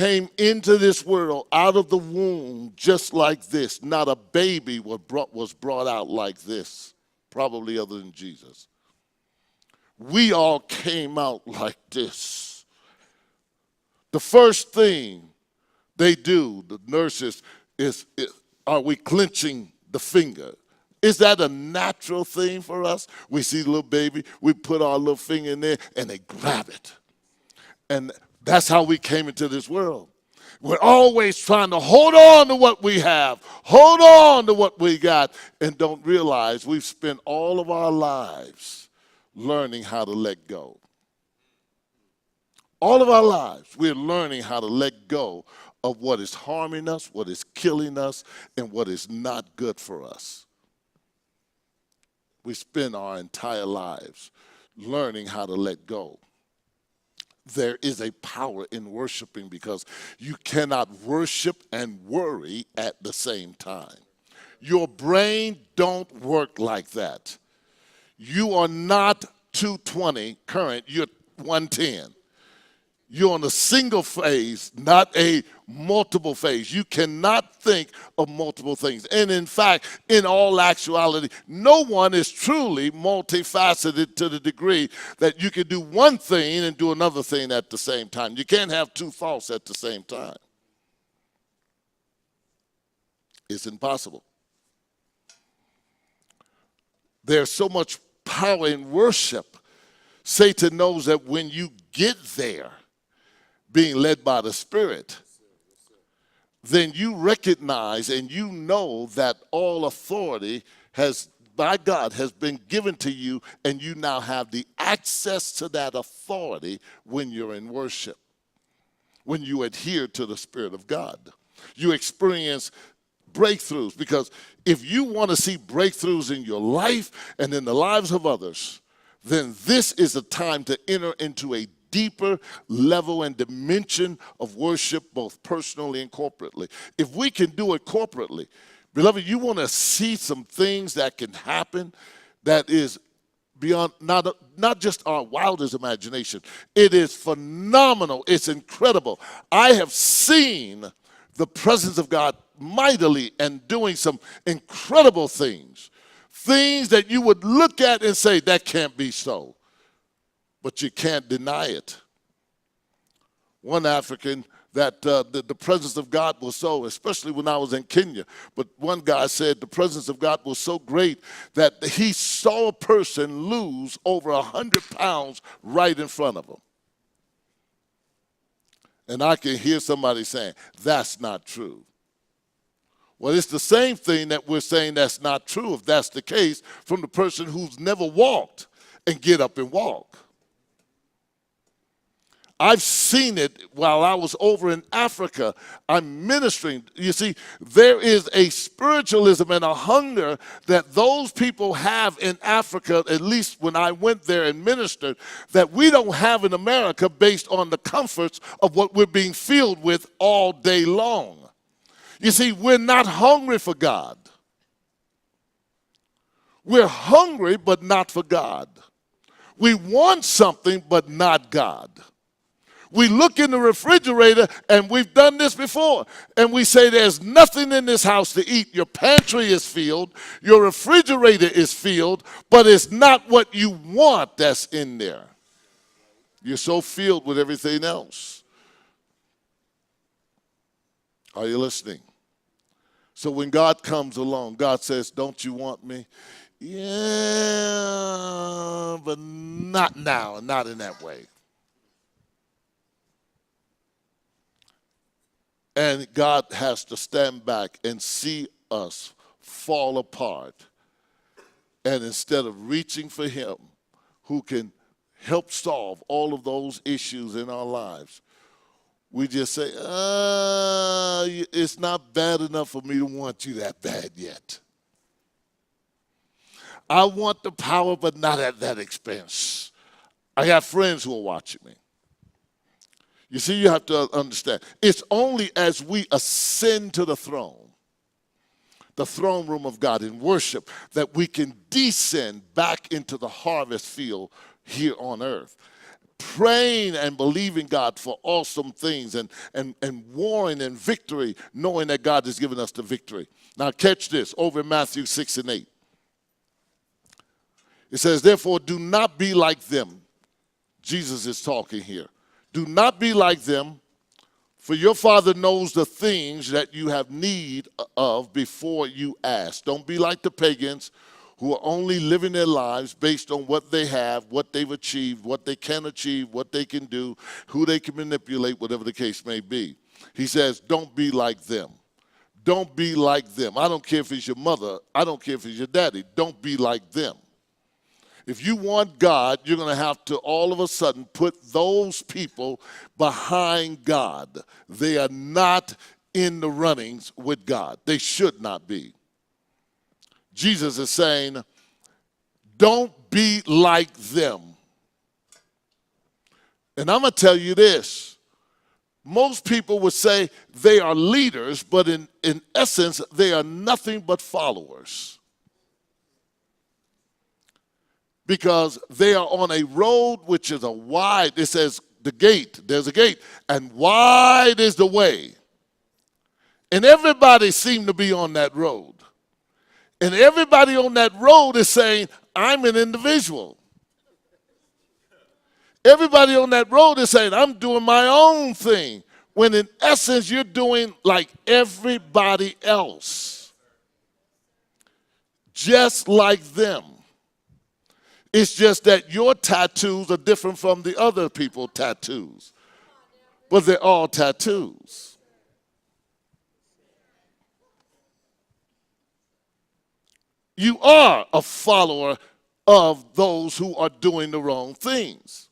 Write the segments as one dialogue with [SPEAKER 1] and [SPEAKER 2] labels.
[SPEAKER 1] came into this world out of the womb just like this. Not a baby was brought out like this, probably other than Jesus. We all came out like this. The first thing they do, the nurses, is are we clenching the finger? Is that a natural thing for us? We see the little baby, we put our little finger in there, and they grab it. And that's how we came into this world. We're always trying to hold on to what we have, hold on to what we got, and don't realize we've spent all of our lives learning how to let go. All of our lives, we're learning how to let go of what is harming us, what is killing us, and what is not good for us. We spend our entire lives learning how to let go. There is a power in worshiping because you cannot worship and worry at the same time. Your brain don't work like that. You are not 220 current, you're 110. You're on a single phase, not a multiple phase. You cannot think of multiple things. And in fact, in all actuality, no one is truly multifaceted to the degree that you can do one thing and do another thing at the same time. You can't have two thoughts at the same time. It's impossible. There's so much power in worship. Satan knows that when you get there, being led by the Spirit, then you recognize and you know that all authority by God has been given to you, and you now have the access to that authority when you're in worship, when you adhere to the Spirit of God. You experience breakthroughs, because if you want to see breakthroughs in your life and in the lives of others, then this is a time to enter into a deeper level and dimension of worship, both personally and corporately. If we can do it corporately, beloved, you want to see some things that can happen that is beyond not just our wildest imagination. It is phenomenal. It's incredible. I have seen the presence of God mightily and doing some incredible things. Things that you would look at and say, that can't be so. But you can't deny it. One African that the presence of God was so, especially when I was in Kenya, but one guy said the presence of God was so great that he saw a person lose over 100 pounds right in front of him. And I can hear somebody saying, that's not true. Well, it's the same thing that we're saying that's not true, if that's the case, from the person who's never walked and get up and walk. I've seen it while I was over in Africa. I'm ministering. You see, there is a spiritualism and a hunger that those people have in Africa, at least when I went there and ministered, that we don't have in America, based on the comforts of what we're being filled with all day long. You see, we're not hungry for God. We're hungry, but not for God. We want something, but not God. We look in the refrigerator, and we've done this before, and we say there's nothing in this house to eat. Your pantry is filled, your refrigerator is filled, but it's not what you want that's in there. You're so filled with everything else. Are you listening? So when God comes along, God says, don't you want me? Yeah, but not now, not in that way. And God has to stand back and see us fall apart. And instead of reaching for him, who can help solve all of those issues in our lives, we just say, it's not bad enough for me to want you that bad yet. I want the power, but not at that expense. I have friends who are watching me. You see, you have to understand, it's only as we ascend to the throne room of God in worship, that we can descend back into the harvest field here on earth. praying and believing God for awesome things and warring in victory, knowing that God has given us the victory. Now catch this, over in Matthew 6 and 8. It says, therefore, do not be like them. Jesus is talking here. Do not be like them, for your Father knows the things that you have need of before you ask. Don't be like the pagans who are only living their lives based on what they have, what they've achieved, what they can achieve, what they can do, who they can manipulate, whatever the case may be. He says, don't be like them. Don't be like them. I don't care if it's your mother. I don't care if it's your daddy. Don't be like them. If you want God, you're going to have to all of a sudden put those people behind God. They are not in the runnings with God. They should not be. Jesus is saying, don't be like them. And I'm going to tell you this. Most people would say they are leaders, but in essence, they are nothing but followers. Because they are on a road which is a wide, it says the gate, there's a gate, and wide is the way. And everybody seemed to be on that road. And everybody on that road is saying, I'm an individual. Everybody on that road is saying, I'm doing my own thing. When in essence, you're doing like everybody else. Just like them. It's just that your tattoos are different from the other people's tattoos. But they're all tattoos. You are a follower of those who are doing the wrong things.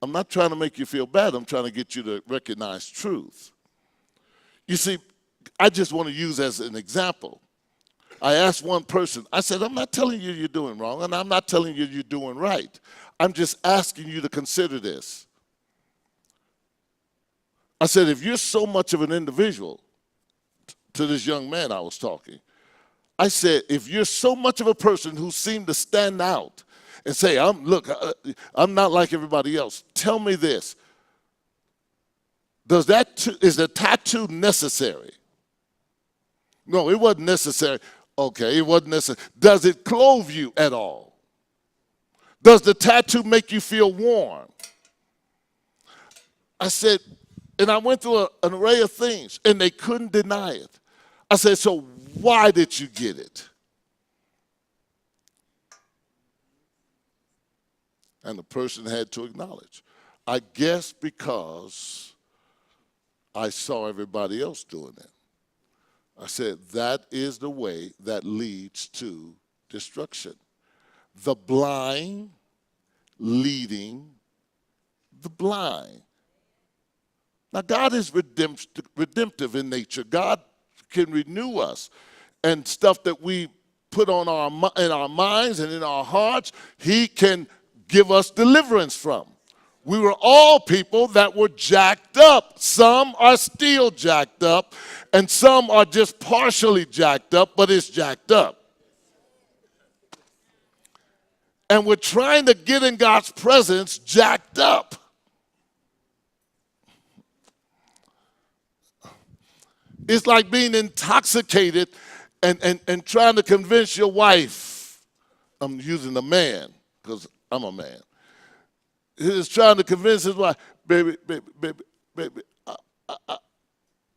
[SPEAKER 1] I'm not trying to make you feel bad. I'm trying to get you to recognize truth. You see, I just want to use as an example. I asked one person, I said, I'm not telling you you're doing wrong, and I'm not telling you you're doing right. I'm just asking you to consider this. I said, if you're so much of an individual, to this young man I was talking, I said, if you're so much of a person who seemed to stand out and say, I'm not like everybody else, tell me this. Is the tattoo necessary? No, it wasn't necessary. Okay, it wasn't necessary. Does it clothe you at all? Does the tattoo make you feel warm? I said, and I went through an array of things, and they couldn't deny it. I said, so why did you get it? And the person had to acknowledge, I guess because I saw everybody else doing it. I said, that is the way that leads to destruction. The blind leading the blind. Now, God is redemptive in nature. God can renew us. And stuff that we put on in our minds and in our hearts, he can give us deliverance from. We were all people that were jacked up. Some are still jacked up, and some are just partially jacked up, but it's jacked up. And we're trying to get in God's presence jacked up. It's like being intoxicated and trying to convince your wife. I'm using a man because I'm a man. He's trying to convince his wife, baby,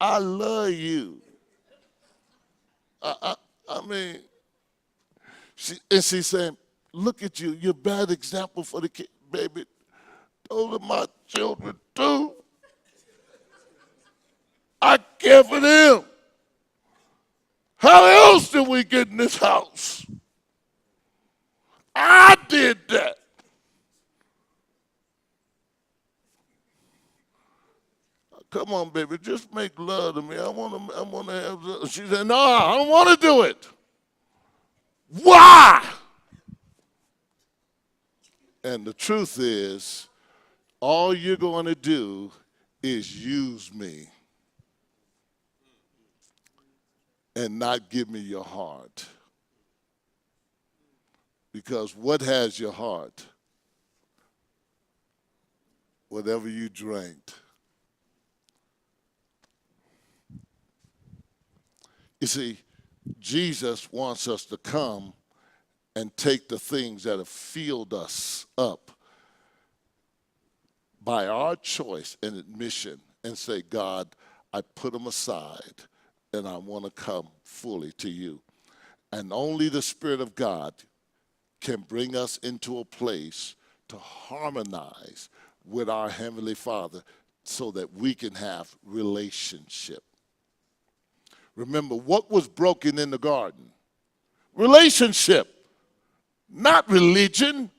[SPEAKER 1] I love you. I mean, she's saying, look at you, you're a bad example for the kid. Baby, those are my children too. I care for them. How else did we get in this house? I did that. Come on, baby, just make love to me. I want to have. She said, no, I don't want to do it. Why? And the truth is, all you're going to do is use me and not give me your heart. Because what has your heart? whatever you drank. You see, Jesus wants us to come and take the things that have filled us up by our choice and admission and say, God, I put them aside and I want to come fully to you. And only the Spirit of God can bring us into a place to harmonize with our Heavenly Father so that we can have relationship. Remember, what was broken in the garden? Relationship, not religion.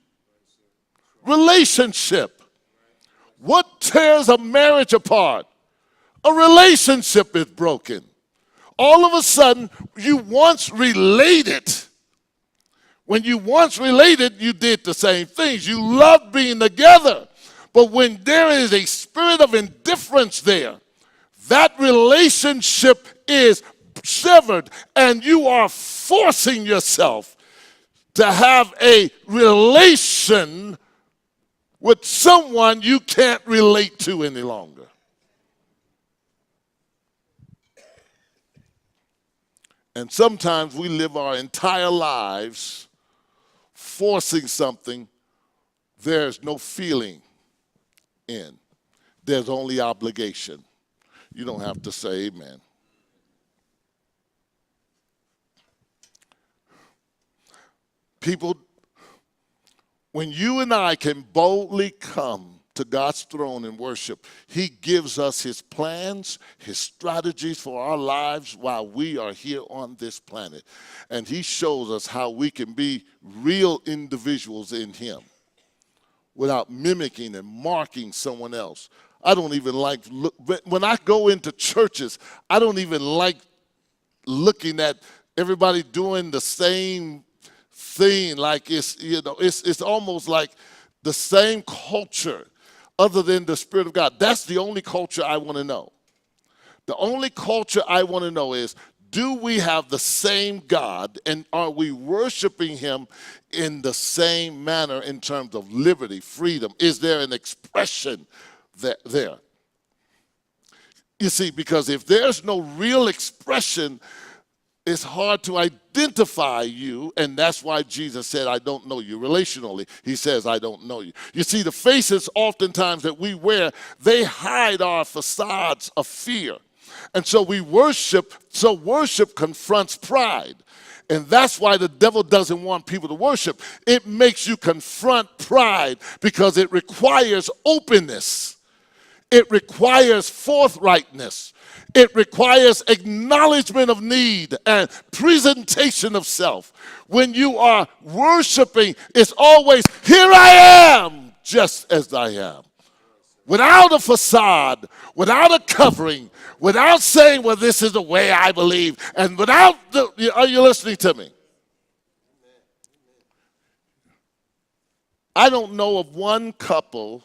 [SPEAKER 1] Relationship. What tears a marriage apart? A relationship is broken. All of a sudden, you once related. When you once related, you did the same things. You loved being together. But when there is a spirit of indifference there, that relationship is severed, and you are forcing yourself to have a relation with someone you can't relate to any longer. And sometimes we live our entire lives forcing something there's no feeling in. There's only obligation. You don't have to say amen. People, when you and I can boldly come to God's throne and worship, he gives us his plans, his strategies for our lives while we are here on this planet. And he shows us how we can be real individuals in him without mimicking and marking someone else. I don't even like, when I go into churches, I don't even like looking at everybody doing the same thing, like it's almost like the same culture other than the Spirit of God. That's the only culture I want to know. The only culture I want to know is, do we have the same God, and are we worshiping him in the same manner in terms of liberty, freedom? Is there an expression there? You see, because if there's no real expression, it's hard to identify you, and that's why Jesus said, I don't know you relationally. He says, I don't know you. You see, the faces oftentimes that we wear, they hide our facades of fear. And so we worship, so worship confronts pride. And that's why the devil doesn't want people to worship. It makes you confront pride because it requires openness. It requires forthrightness. It requires acknowledgement of need and presentation of self. When you are worshiping, it's always, here I am, just as I am. Without a facade, without a covering, without saying, well, this is the way I believe, and without are you listening to me? I don't know of one couple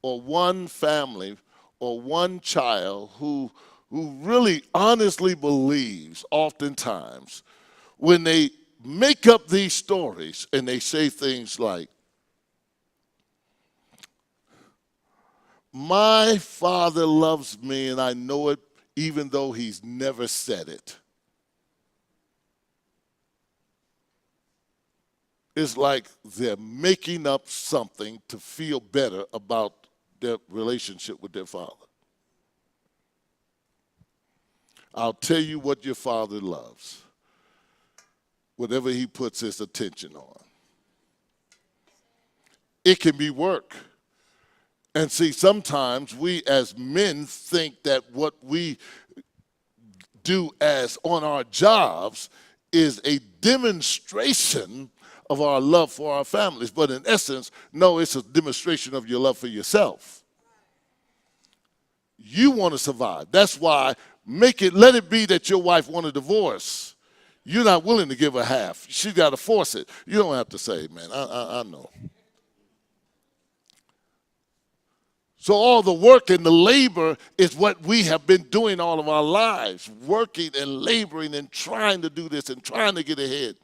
[SPEAKER 1] or one family or one child who really honestly believes oftentimes when they make up these stories and they say things like, my father loves me and I know it even though he's never said it. It's like they're making up something to feel better about their relationship with their father. I'll tell you what your father loves. Whatever he puts his attention on. It can be work. And see, sometimes we as men think that what we do as on our jobs is a demonstration of our love for our families. But in essence, no, it's a demonstration of your love for yourself. You want to survive. That's why let it be that your wife wants a divorce. You're not willing to give her half. She's got to force it. You don't have to say, man, I know. So all the work and the labor is what we have been doing all of our lives, working and laboring and trying to do this and trying to get ahead.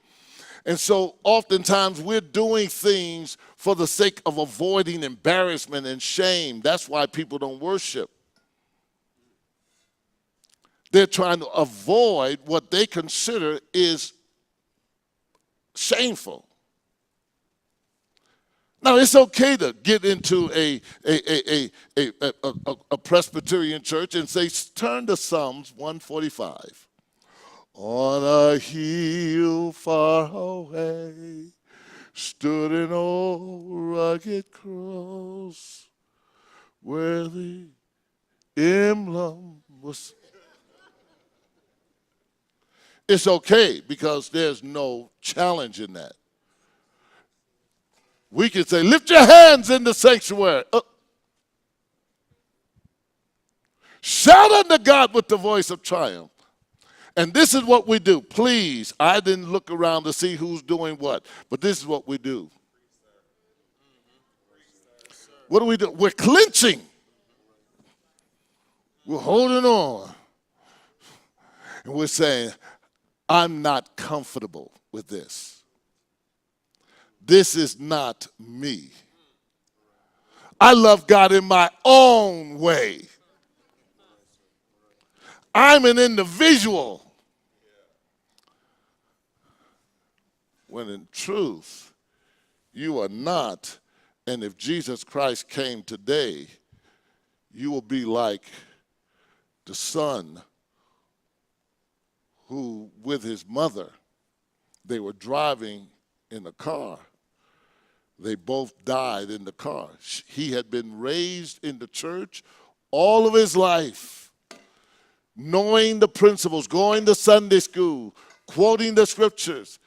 [SPEAKER 1] And so oftentimes we're doing things for the sake of avoiding embarrassment and shame. That's why people don't worship. They're trying to avoid what they consider is shameful. Now, it's okay to get into a Presbyterian church and say, turn to Psalms 145. On a hill far away stood an old rugged cross where the emblem was. It's okay because there's no challenge in that. We can say, lift your hands in the sanctuary. Shout unto God with the voice of triumph. And this is what we do. Please, I didn't look around to see who's doing what, but this is what we do. What do we do? We're clenching. We're holding on. And we're saying, I'm not comfortable with this. This is not me. I love God in my own way. I'm an individual. When in truth, you are not. And if Jesus Christ came today, you will be like the son who, with his mother, they were driving in a car. They both died in the car. He had been raised in the church all of his life, knowing the principles, going to Sunday school, quoting the scriptures.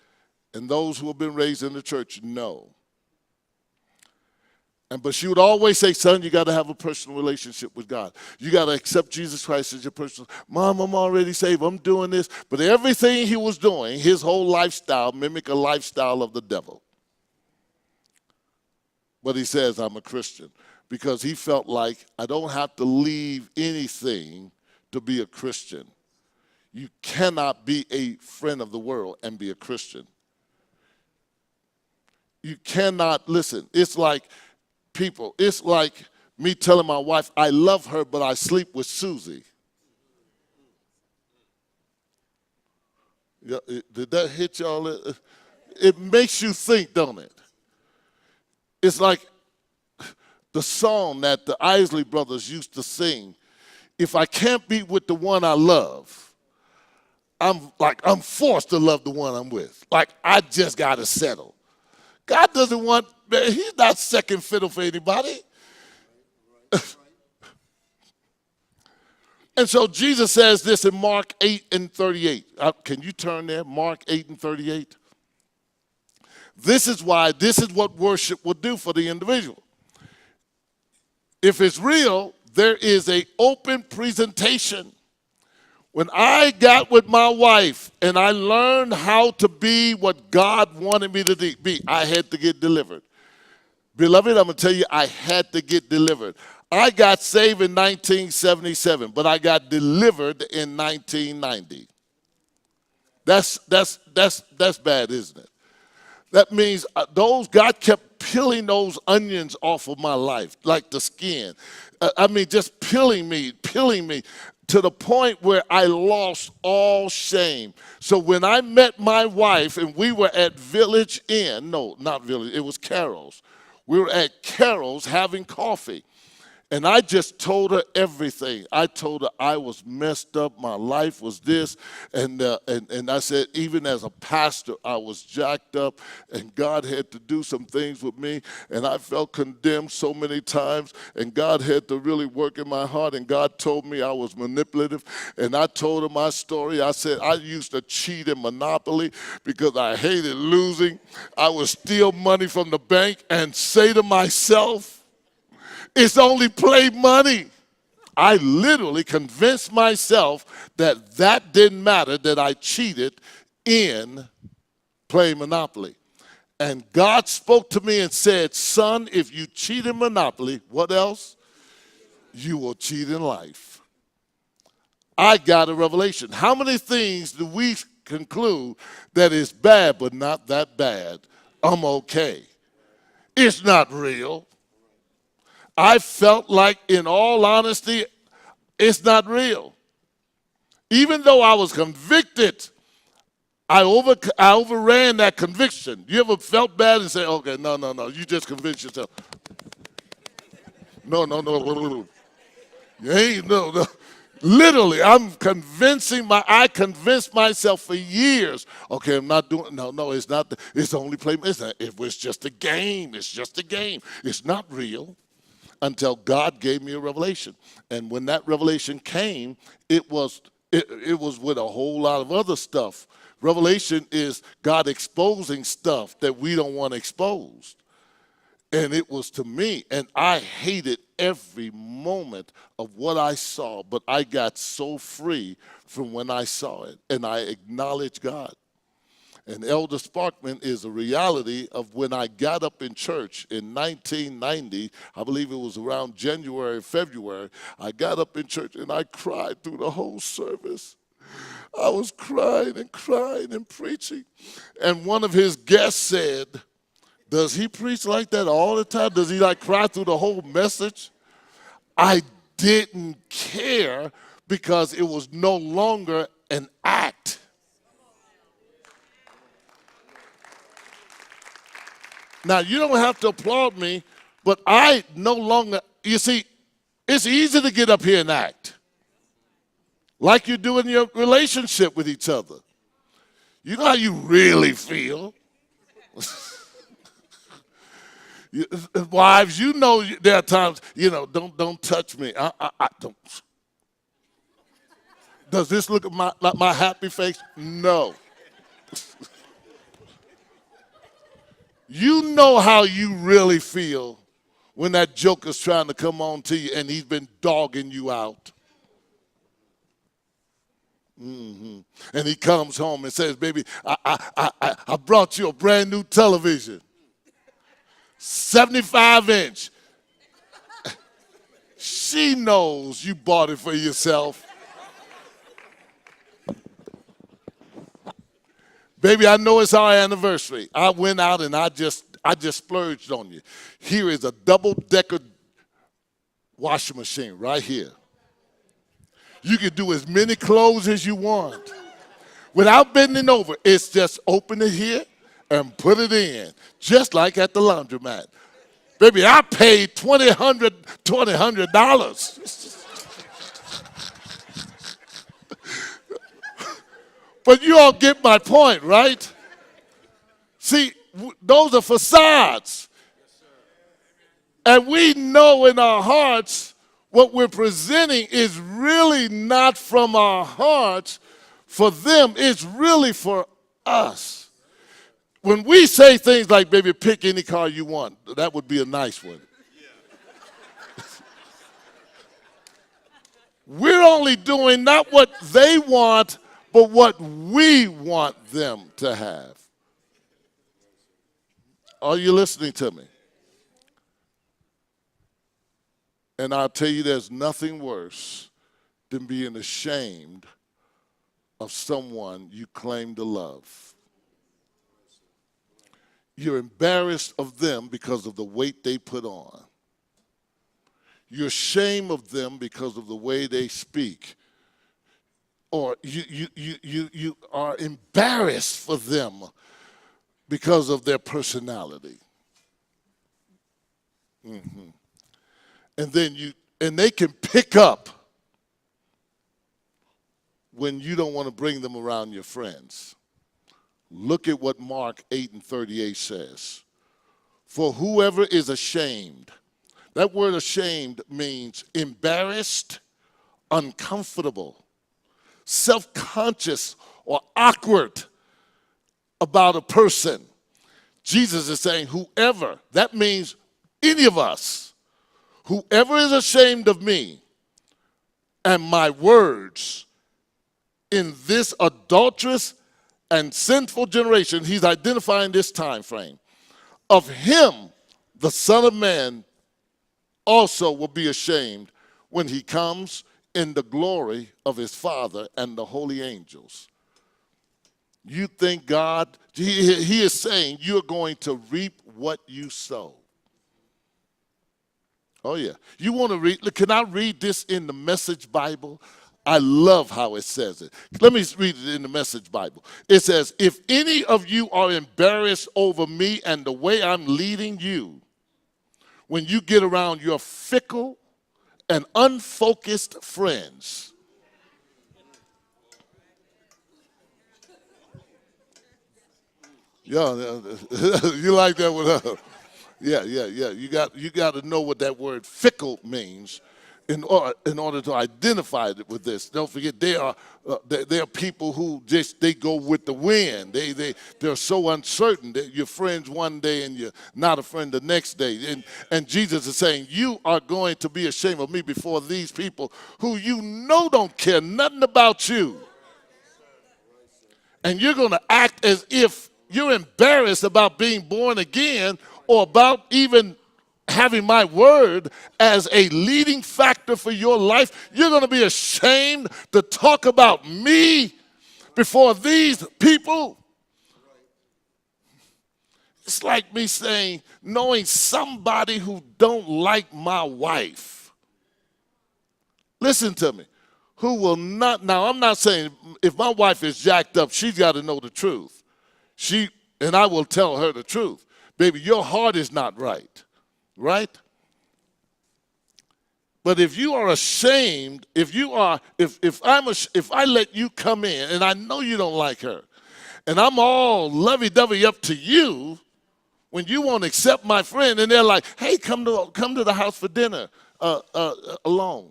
[SPEAKER 1] And those who have been raised in the church know. But she would always say, son, you got to have a personal relationship with God. You got to accept Jesus Christ as your personal. Mom, I'm already saved. I'm doing this. But everything he was doing, his whole lifestyle, mimicked a lifestyle of the devil. But he says, I'm a Christian. Because he felt like, I don't have to leave anything to be a Christian. You cannot be a friend of the world and be a Christian. You cannot, listen, it's like people, it's like me telling my wife, I love her, but I sleep with Susie. Yeah, did that hit y'all? It makes you think, don't it? It's like the song that the Isley Brothers used to sing. If I can't be with the one I love, I'm forced to love the one I'm with. Like, I just got to settle. God doesn't want, he's not second fiddle for anybody. And so Jesus says this in Mark 8:38. Can you turn there? Mark 8:38. This is what worship will do for the individual. If it's real, there is an open presentation. When I got with my wife and I learned how to be what God wanted me to be, I had to get delivered. Beloved, I'm going to tell you, I had to get delivered. I got saved in 1977, but I got delivered in 1990. That's bad, isn't it? That means God kept peeling those onions off of my life, like the skin. Just peeling me to the point where I lost all shame. So when I met my wife and we were at Village Inn, no, not Village, it was Carol's. We were at Carol's having coffee. And I just told her everything. I told her I was messed up. My life was this. And I said, even as a pastor, I was jacked up. And God had to do some things with me. And I felt condemned so many times. And God had to really work in my heart. And God told me I was manipulative. And I told her my story. I said I used to cheat in Monopoly because I hated losing. I would steal money from the bank and say to myself, it's only play money. I literally convinced myself that didn't matter, that I cheated in playing Monopoly. And God spoke to me and said, son, if you cheat in Monopoly, what else? You will cheat in life. I got a revelation. How many things do we conclude that it's bad, but not that bad. I'm okay. It's not real. I felt like, in all honesty, it's not real. Even though I was convicted, I overran that conviction. You ever felt bad and say, okay, no, you just convinced yourself. No. You ain't, no. Literally, I convinced myself for years, okay, I'm not doing, no, it's not, it's only play, it was just a game, it's just a game. It's not real until God gave me a revelation. And when that revelation came, it was with a whole lot of other stuff. Revelation is God exposing stuff that we don't want exposed. And it was to me, and I hated every moment of what I saw, but I got so free from when I saw it, and I acknowledged God. And Elder Sparkman is a reality of when I got up in church in 1990, I believe it was around January, February, I got up in church and I cried through the whole service. I was crying and preaching. And one of his guests said, does he preach like that all the time? Does he like cry through the whole message? I didn't care because it was no longer an act. Now, you don't have to applaud me, but I no longer, you see, it's easy to get up here and act like you do in your relationship with each other. You know how you really feel. Wives, you know there are times, don't touch me. I don't. Does this look like my happy face? No. You know how you really feel when that joker's trying to come on to you and he's been dogging you out. And he comes home and says, baby, I brought you a brand new television. 75-inch. She knows you bought it for yourself. Baby, I know it's our anniversary. I went out and I just splurged on you. Here is a double-decker washing machine right here. You can do as many clothes as you want. Without bending over, it's just open it here and put it in, just like at the laundromat. Baby, I paid $200. But you all get my point, right? See, those are facades. And we know in our hearts what we're presenting is really not from our hearts for them, it's really for us. When we say things like, baby, pick any car you want, that would be a nice one. We're only doing not what they want, but what we want them to have. Are you listening to me? And I'll tell you, there's nothing worse than being ashamed of someone you claim to love. You're embarrassed of them because of the weight they put on. You're ashamed of them because of the way they speak. Or you are embarrassed for them because of their personality. And they can pick up when you don't want to bring them around your friends. Look at what Mark 8:38 says. For whoever is ashamed, that word ashamed means embarrassed, uncomfortable, self-conscious, or awkward about a person. Jesus is saying whoever, that means any of us, whoever is ashamed of me and my words in this adulterous and sinful generation, he's identifying this time frame, of him, the Son of Man, also will be ashamed when he comes in the glory of his Father and the holy angels. You think God, he is saying you're going to reap what you sow. Oh, yeah. You want to read? Can I read this in the Message Bible? I love how it says it. Let me read it in the Message Bible. It says, if any of you are embarrassed over me and the way I'm leading you, when you get around your fickle and unfocused friends, yeah, you like that one? Yeah. You got to know what that word fickle means in order to identify it with this. Don't forget, they are people who just they go with the wind. They're so uncertain that you're friends one day and you're not a friend the next day. And Jesus is saying, you are going to be ashamed of me before these people who you know don't care nothing about you. And you're going to act as if you're embarrassed about being born again or about even having my word as a leading factor for your life. You're going to be ashamed to talk about me before these people. It's like me saying, knowing somebody who don't like my wife. Listen to me. Who will not, now I'm not saying if my wife is jacked up, she's got to know the truth. And I will tell her the truth. Baby, your heart is not right. Right? But if you are ashamed, if I let you come in and I know you don't like her, and I'm all lovey-dovey up to you, when you won't accept my friend, and they're like, hey, come to the house for dinner alone.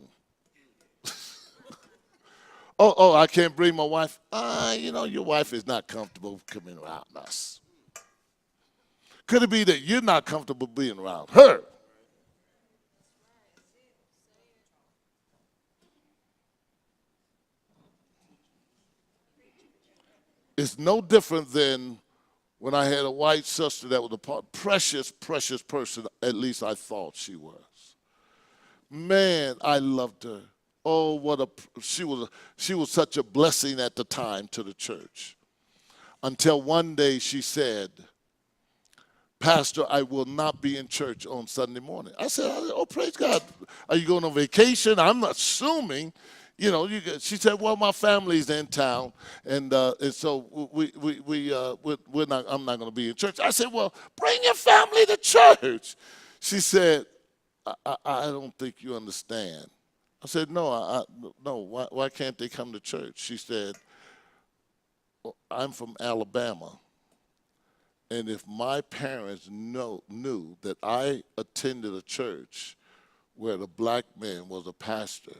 [SPEAKER 1] Oh, I can't bring my wife. Your wife is not comfortable coming around us. Could it be that you're not comfortable being around her? It's no different than when I had a white sister that was a precious person, at least I thought she was. Man, I loved her. Oh, she was such a blessing at the time to the church. Until one day she said, Pastor, I will not be in church on Sunday morning. I said, oh, praise God. Are you going on vacation? I'm assuming, she said, well, my family's in town, and so I'm not going to be in church. I said, well, bring your family to church. She said, I don't think you understand. I said, no, no. Why can't they come to church? She said, well, I'm from Alabama. And if my parents knew that I attended a church where the black man was a pastor,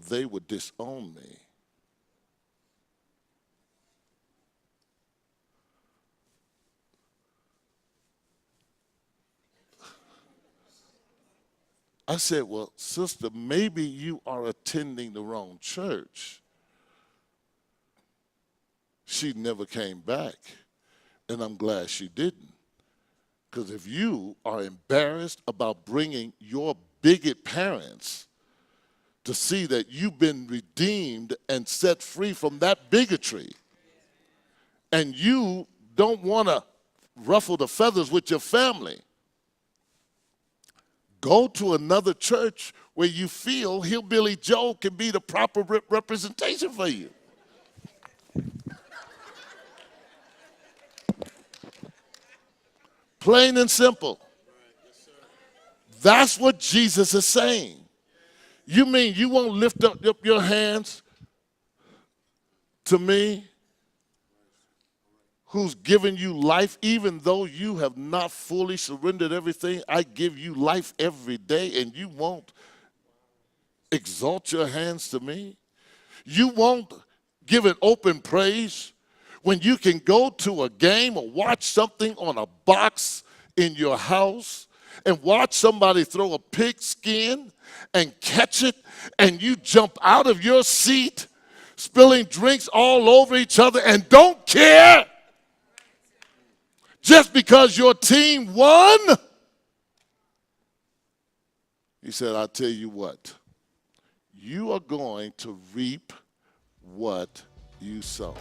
[SPEAKER 1] they would disown me. I said, well, sister, maybe you are attending the wrong church. She never came back. And I'm glad she didn't. Because if you are embarrassed about bringing your bigot parents to see that you've been redeemed and set free from that bigotry, and you don't want to ruffle the feathers with your family, go to another church where you feel Hillbilly Joe can be the proper representation for you. Plain and simple. That's what Jesus is saying. You mean you won't lift up your hands to me, who's given you life, even though you have not fully surrendered everything? I give you life every day, and you won't exalt your hands to me? You won't give an open praise when you can go to a game or watch something on a box in your house and watch somebody throw a pigskin and catch it, and you jump out of your seat spilling drinks all over each other and don't care just because your team won? He said, I'll tell you what, you are going to reap what you sow.